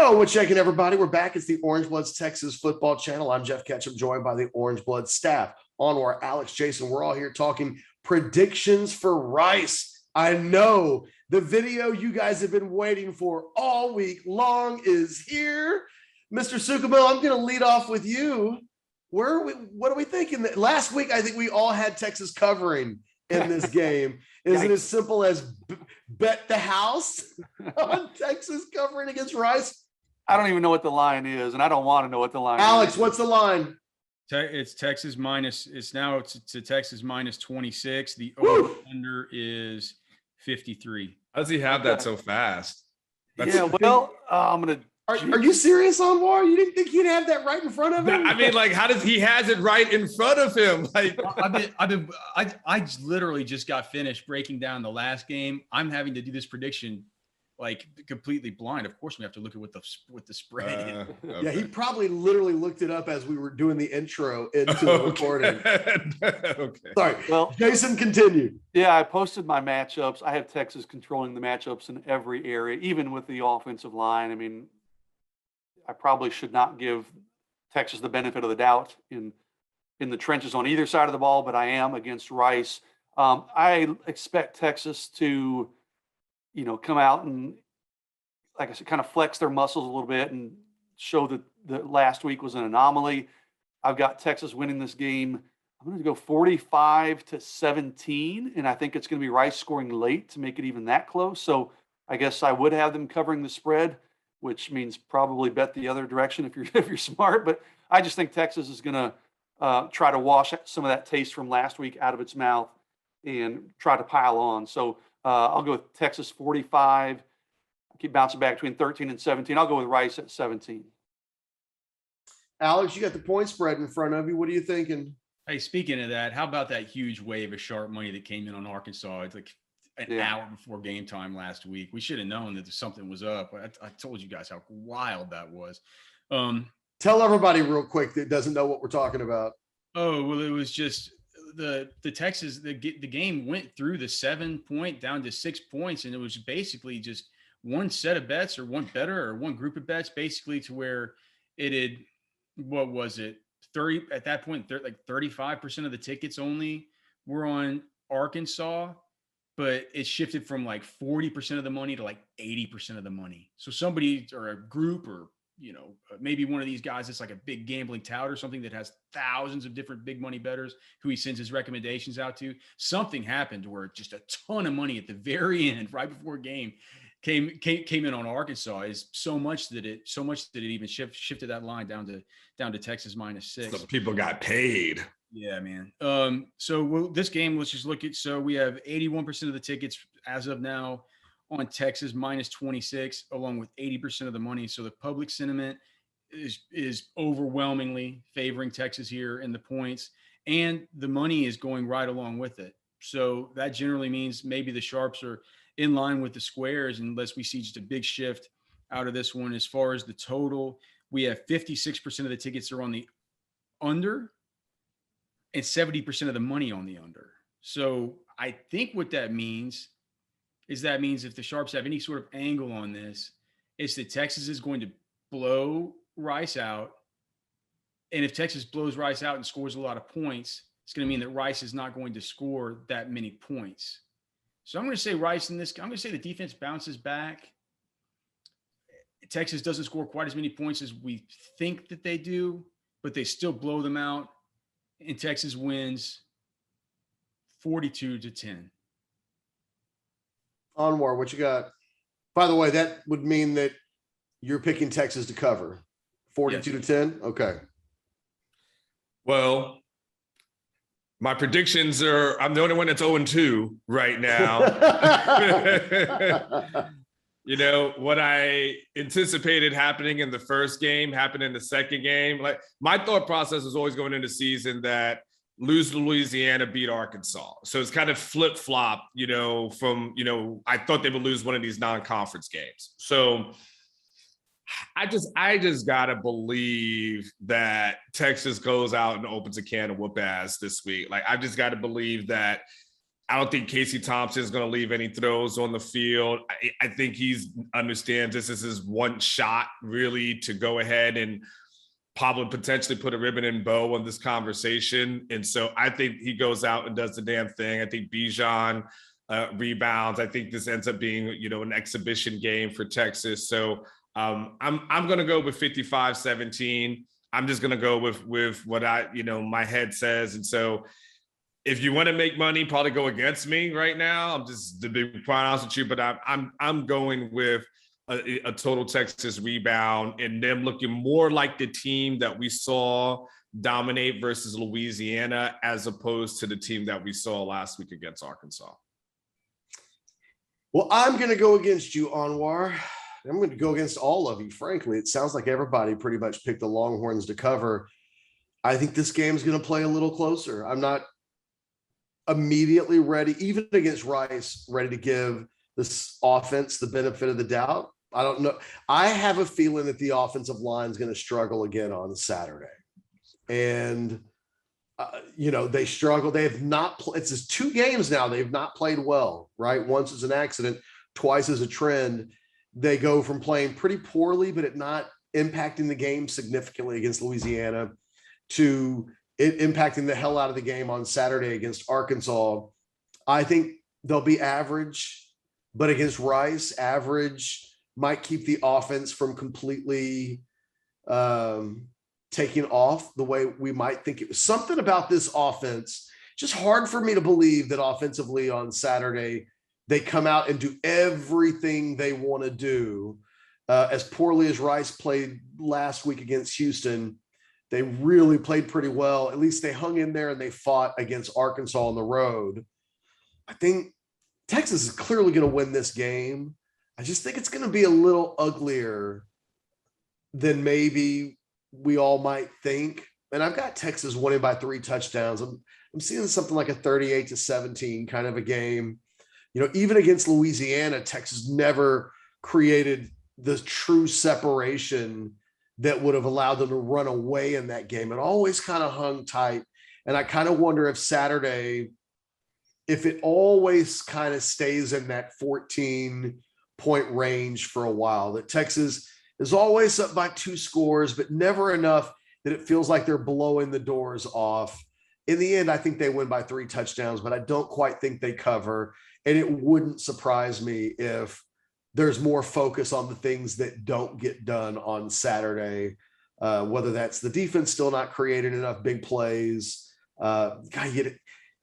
Yo, what's checking, everybody? We're back. It's the Orangebloods Texas football channel. I'm Geoff Ketchum, joined by the Orangebloods staff. Anwar, Alex, Jason, we're all here talking predictions for Rice. I know the video you guys have been waiting for all week long is here. Mr. SUCHOME'Ls, I'm going to lead off with you. What are we thinking? Last week, I think we all had Texas covering in this game. Is it as simple as bet the house on Texas covering against Rice? I don't even know what the line is, and I don't want to know what the line is. Alex, what's the line? It's Texas minus. It's now to Texas minus 26. The over/under is 53. How does he have that so fast? I'm gonna. Are you serious, Anwar? You didn't think he'd have that right in front of him? I mean, like, how does he has it right in front of him? Like, I literally just got finished breaking down the last game. I'm having to do this prediction like completely blind. Of course, we have to look at what the spread is. Okay. Yeah, he probably literally looked it up as we were doing the intro into the recording. Okay. Sorry. Well, Jason, continue. Yeah, I posted my matchups. I have Texas controlling the matchups in every area, even with the offensive line. I mean, I probably should not give Texas the benefit of the doubt in the trenches on either side of the ball, but I am against Rice. I expect Texas to, come out and, like I said, kind of flex their muscles a little bit and show that the last week was an anomaly. I've got Texas winning this game. I'm going to go 45-17, and I think it's going to be Rice scoring late to make it even that close. So I guess I would have them covering the spread, which means probably bet the other direction if you're smart. But I just think Texas is going to try to wash some of that taste from last week out of its mouth and try to pile on. So I'll go with Texas 45. I keep bouncing back between 13 and 17. I'll go with Rice at 17. Alex, you got the point spread in front of you. What are you thinking? Hey, speaking of that, how about that huge wave of sharp money that came in on Arkansas? It's like an hour before game time last week. We should have known that something was up. I told you guys how wild that was. Tell everybody real quick that doesn't know what we're talking about. Oh, well, it was just the Texas, the game went through the 7 point down to 6 points. And it was basically just one set of bets or one better or one group of bets, basically, to where it had, what was it? 30 at that point, like 35% of the tickets only were on Arkansas. But it shifted from like 40% of the money to like 80% of the money. So somebody or a group or, maybe one of these guys that's like a big gambling tout or something that has thousands of different big money bettors who he sends his recommendations out to. Something happened where just a ton of money at the very end, right before game, came in on Arkansas. Is so much that it even shifted that line down to Texas minus 6. Some people got paid. Yeah, man. So this game, let's just look at. So we have 81% of the tickets as of now on Texas minus 26, along with 80% of the money. So the public sentiment is overwhelmingly favoring Texas here in the points, and the money is going right along with it. So that generally means maybe the sharps are in line with the squares, unless we see just a big shift out of this one. As far as the total, we have 56% of the tickets are on the under, and 70% of the money on the under. So I think what that means is if the sharps have any sort of angle on this, it's that Texas is going to blow Rice out. And if Texas blows Rice out and scores a lot of points, it's going to mean that Rice is not going to score that many points. So I'm going to say Rice in this. I'm going to say the defense bounces back. Texas doesn't score quite as many points as we think that they do, but they still blow them out. And Texas wins 42-10. Anwar, what you got? By the way, that would mean that you're picking Texas to cover 42-10. Okay. Well, my predictions are, I'm the only one that's 0-2 right now. What I anticipated happening in the first game happened in the second game. Like, my thought process was always going into the season that lose to Louisiana, beat Arkansas. So it's kind of flip-flop, from, I thought they would lose one of these non-conference games. So I just gotta believe that Texas goes out and opens a can of whoop ass this week. Like, I just gotta believe that I don't think Casey Thompson is going to leave any throws on the field. I think he understands this is his one shot really to go ahead and probably potentially put a ribbon and bow on this conversation. And so I think he goes out and does the damn thing. I think Bijan rebounds. I think this ends up being, an exhibition game for Texas. So I'm going to go with 55-17. I'm just going to go with what my head says. And so if you want to make money, probably go against me right now. I'm just to be quite honest with you, but I'm going with a total Texas rebound and them looking more like the team that we saw dominate versus Louisiana as opposed to the team that we saw last week against Arkansas. Well, I'm going to go against you, Anwar. I'm going to go against all of you. Frankly, it sounds like everybody pretty much picked the Longhorns to cover. I think this game's going to play a little closer. I'm not immediately ready, even against Rice, ready to give this offense the benefit of the doubt. I don't know. I have a feeling that the offensive line is going to struggle again on Saturday. And, they struggle. They have not played. It's just 2 games now. They've not played well, right? Once as an accident, twice as a trend. They go from playing pretty poorly, but it not impacting the game significantly against Louisiana to it impacting the hell out of the game on Saturday against Arkansas. I think they'll be average, but against Rice, average might keep the offense from completely taking off the way we might think it was. Something about this offense, just hard for me to believe that offensively on Saturday, they come out and do everything they want to do. As poorly as Rice played last week against Houston, they really played pretty well. At least they hung in there and they fought against Arkansas on the road. I think Texas is clearly going to win this game. I just think it's going to be a little uglier than maybe we all might think. And I've got Texas winning by 3 touchdowns. I'm seeing something like a 38-17 kind of a game. Even against Louisiana, Texas never created the true separation that would have allowed them to run away in that game. It always kind of hung tight. And I kind of wonder if Saturday, if it always kind of stays in that 14-point range for a while, that Texas is always up by 2 scores, but never enough that it feels like they're blowing the doors off. In the end, I think they win by 3 touchdowns, but I don't quite think they cover. And it wouldn't surprise me if there's more focus on the things that don't get done on Saturday, whether that's the defense still not creating enough big plays. It'd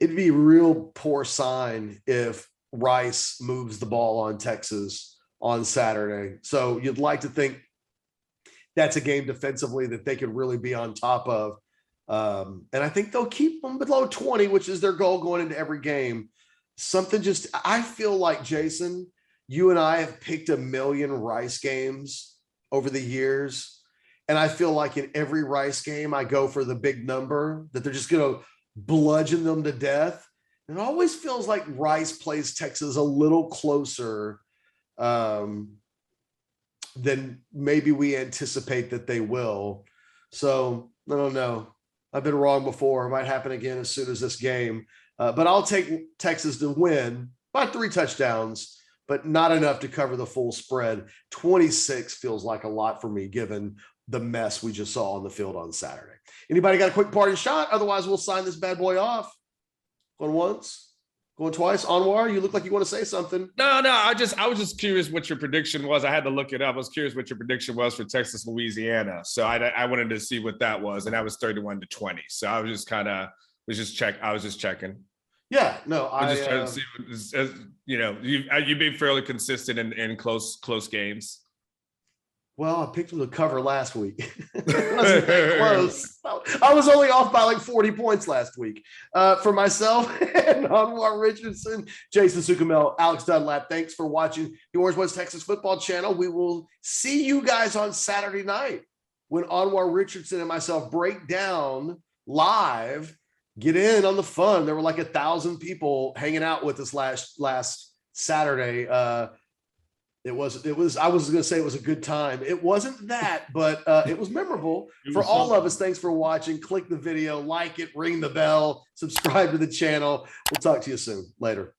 be a real poor sign if Rice moves the ball on Texas on Saturday. So you'd like to think that's a game defensively that they could really be on top of. And I think they'll keep them below 20, which is their goal going into every game. I feel like, Jason, you and I have picked a million Rice games over the years. And I feel like in every Rice game, I go for the big number that they're just going to bludgeon them to death. And it always feels like Rice plays Texas a little closer than maybe we anticipate that they will. So I don't know. I've been wrong before. It might happen again as soon as this game. But I'll take Texas to win by 3 touchdowns, but not enough to cover the full spread. 26 feels like a lot for me, given the mess we just saw on the field on Saturday. Anybody got a quick parting shot? Otherwise, we'll sign this bad boy off. Going once, going twice. Anwar, you look like you want to say something. No. I was just curious what your prediction was. I had to look it up. I was curious what your prediction was for Texas, Louisiana. So I wanted to see what that was, and that was 31-20. So I was just checking. Yeah, no, I was just trying to see. You've been fairly consistent in close games. Well, I picked them to cover last week. It wasn't that close. I was only off by like 40 points last week. For myself and Anwar Richardson, Jason SUCHOME'Ls, Alex Dunlap, thanks for watching the Orangebloods Texas Football Channel. We will see you guys on Saturday night when Anwar Richardson and myself break down live. Get in on the fun. There were like 1,000 people hanging out with us last Saturday. It was, I was going to say it was a good time. It wasn't that, but it was memorable for all of us. Thanks for watching. Click the video, like it, ring the bell, subscribe to the channel. We'll talk to you soon. Later.